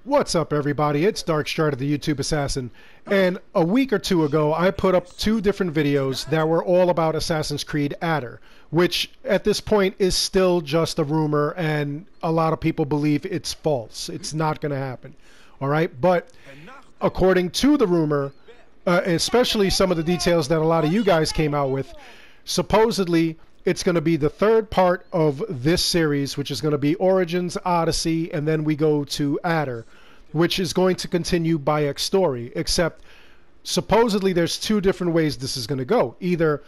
What's up, everybody? It's Darkstrider, the YouTube Assassin, and a week or two ago I put up two different videos that were all about Assassin's Creed Adder, which at this point is still just a rumor, and a lot of people believe it's false. It's not going to happen, all right? But according to the rumor, especially some of the details that a lot of you guys came out with, supposedly it's going to be the third part of this series, which is going to be Origins, Odyssey, and then we go to Adder, which is going to continue Bayek's story, except supposedly there's two different ways this is going to go. Either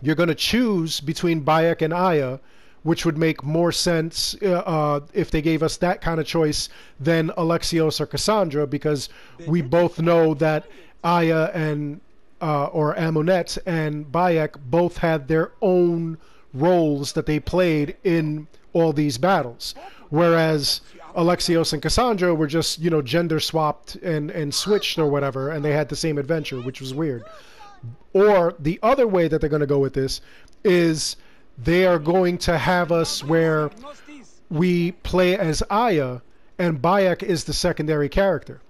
you're going to choose between Bayek and Aya, which would make more sense if they gave us that kind of choice than Alexios or Cassandra, because we both know that Aya and or Amunet and Bayek both had their own roles that they played in all these battles, whereas Alexios and Cassandra were just, you know, gender swapped and switched or whatever, and they had the same adventure, which was weird. Or the other way that they're going to go with this is they are going to have us where we play as Aya and Bayek is the secondary character.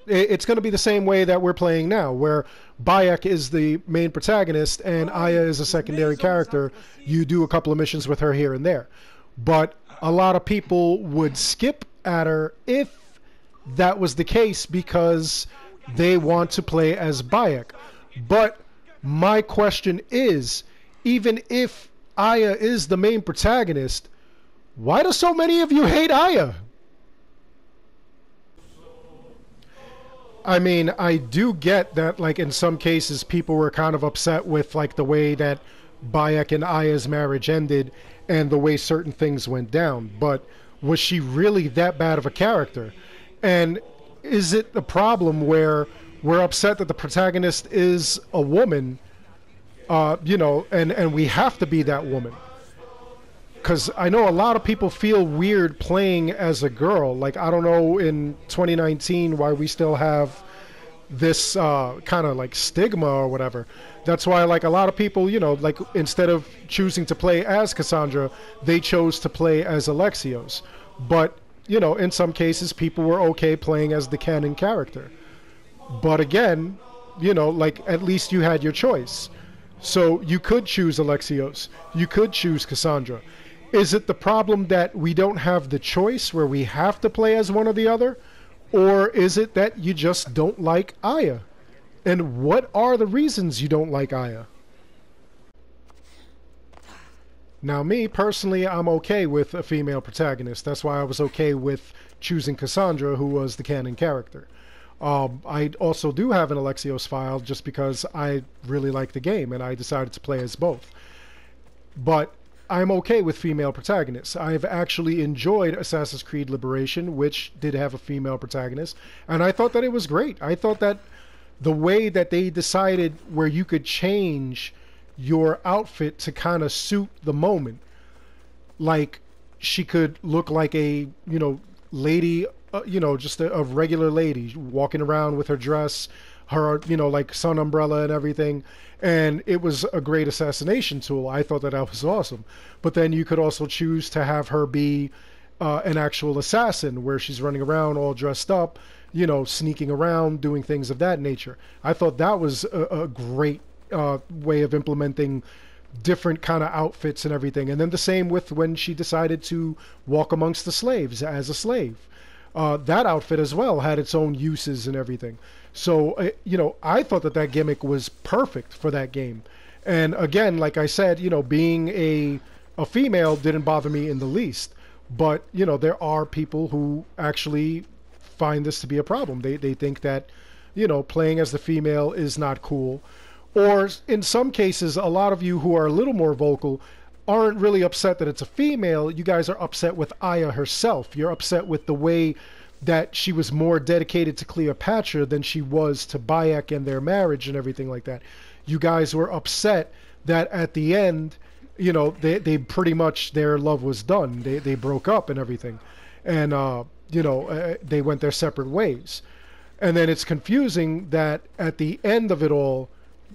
It's going to be the same way that we're playing now, where Bayek is the main protagonist and Aya is a secondary character. You do a couple of missions with her here and there. But a lot of people would skip Adder if that was the case because they want to play as Bayek. But my question is, even if Aya is the main protagonist, why do so many of you hate Aya? I mean, I do get that, like, in some cases people were kind of upset with, like, the way that Bayek and Aya's marriage ended and the way certain things went down. But was she really that bad of a character? And is it the problem where we're upset that the protagonist is a woman, you know, and we have to be that woman? Because I know a lot of people feel weird playing as a girl. Like, I don't know in 2019 why we still have this kind of like stigma or whatever. That's why, like, a lot of people, you know, like, instead of choosing to play as Cassandra, they chose to play as Alexios. But, you know, in some cases people were okay playing as the canon character. But again, you know, like, at least you had your choice. So you could choose Alexios. You could choose Cassandra. Is it the problem that we don't have the choice where we have to play as one or the other? Or is it that you just don't like Aya? And what are the reasons you don't like Aya? Now, me, personally, I'm okay with a female protagonist. That's why I was okay with choosing Cassandra, who was the canon character. I also do have an Alexios file just because I really like the game, and I decided to play as both. But I'm okay with female protagonists. I've actually enjoyed Assassin's Creed Liberation, which did have a female protagonist, and I thought that it was great. I thought that the way that they decided where you could change your outfit to kind of suit the moment, like she could look like a, you know, lady, you know, just a regular lady walking around with her dress, her, you know, like sun umbrella and everything, and it was a great assassination tool. I thought that was awesome. But then you could also choose to have her be an actual assassin, where she's running around all dressed up, you know, sneaking around, doing things of that nature. I thought that was a great way of implementing different kind of outfits and everything. And then the same with when she decided to walk amongst the slaves as a slave. That outfit as well had its own uses and everything. So, you know, I thought that that gimmick was perfect for that game. And again, like I said, you know, being a female didn't bother me in the least. But, you know, there are people who actually find this to be a problem. They think that, you know, playing as the female is not cool. Or in some cases, a lot of you who are a little more vocal aren't really upset that it's a female. You guys are upset with Aya herself. You're upset with the way that she was more dedicated to Cleopatra than she was to Bayek and their marriage and everything like that. You guys were upset that at the end, you know, they pretty much, their love was done. They broke up and everything. And, you know, they went their separate ways. And then it's confusing that at the end of it all,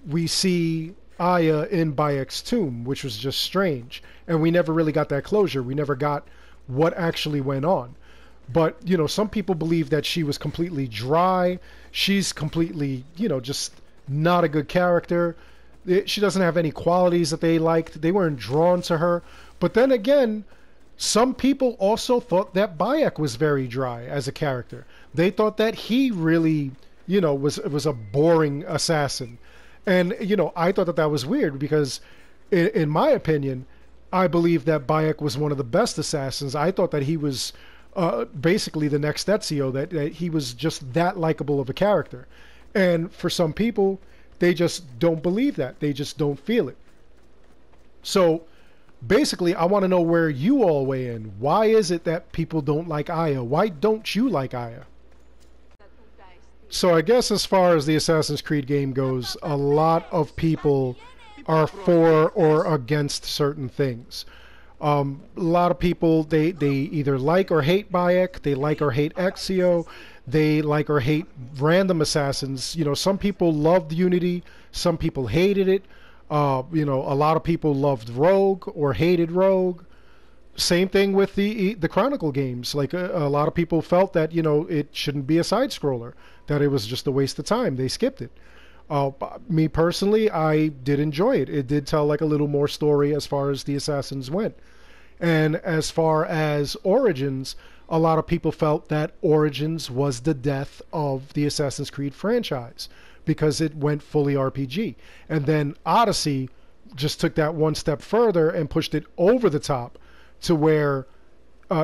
we see Aya in Bayek's tomb, which was just strange. And we never really got that closure. We never got what actually went on. But, you know, some people believe that she was completely dry. She's completely, you know, just not a good character. She doesn't have any qualities that they liked. They weren't drawn to her. But then again, some people also thought that Bayek was very dry as a character. They thought that he really, you know, was a boring assassin. And, you know, I thought that that was weird because, in my opinion, I believe that Bayek was one of the best assassins. I thought that he was basically the next Ezio, that he was just that likable of a character. And for some people, they just don't believe that. They just don't feel it. So basically, I want to know where you all weigh in. Why is it that people don't like Aya? Why don't you like Aya? So I guess as far as the Assassin's Creed game goes, a lot of people are for or against certain things. A lot of people, they either like or hate Bayek, they like or hate Ezio, they like or hate random assassins. You know, some people loved Unity, some people hated it. You know, a lot of people loved Rogue or hated Rogue. Same thing with the Chronicle games. Like a lot of people felt that, you know, it shouldn't be a side scroller, that it was just a waste of time. They skipped it. Me personally, I did enjoy it. It did tell like a little more story as far as the assassins went. And as far as Origins, a lot of people felt that Origins was the death of the Assassin's Creed franchise because it went fully RPG. And then Odyssey just took that one step further and pushed it over the top to where,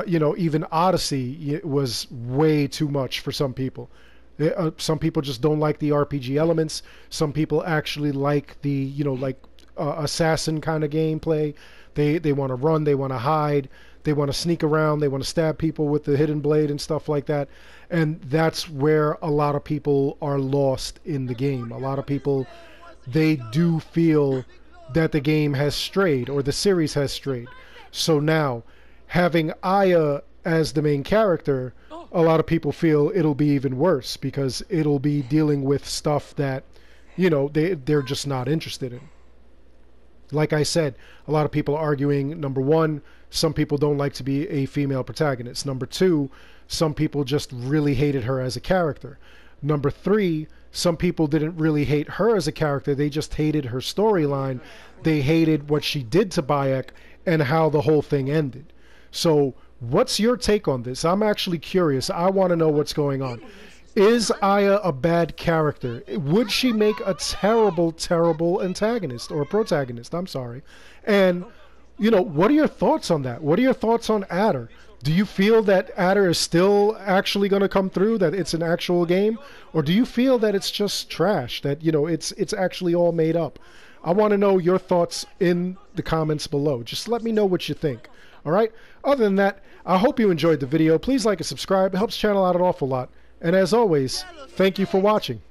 you know, even Odyssey was way too much for some people. Some people just don't like the RPG elements. Some people actually like the, you know, like assassin kind of gameplay. They want to run, they want to hide, they want to sneak around, they want to stab people with the hidden blade and stuff like that. And that's where a lot of people are lost in the game. A lot of people, they do feel that the game has strayed or the series has strayed. So now, having Aya as the main character, a lot of people feel it'll be even worse because it'll be dealing with stuff that, you know, they're just not interested in. Like I said, a lot of people are arguing, number one, some people don't like to be a female protagonist. Number two, some people just really hated her as a character. Number three, some people didn't really hate her as a character. They just hated her storyline. They hated what she did to Bayek and how the whole thing ended. So what's your take on this? I'm actually curious. I want to know what's going on. Is Aya a bad character? Would she make a terrible, terrible antagonist or protagonist? I'm sorry. And, you know, what are your thoughts on that? What are your thoughts on Adder? Do you feel that Adder is still actually going to come through, that it's an actual game? Or do you feel that it's just trash, that, you know, it's actually all made up? I want to know your thoughts in the comments below. Just let me know what you think. All right? Other than that, I hope you enjoyed the video. Please like and subscribe. It helps the channel out an awful lot. And as always, thank you for watching.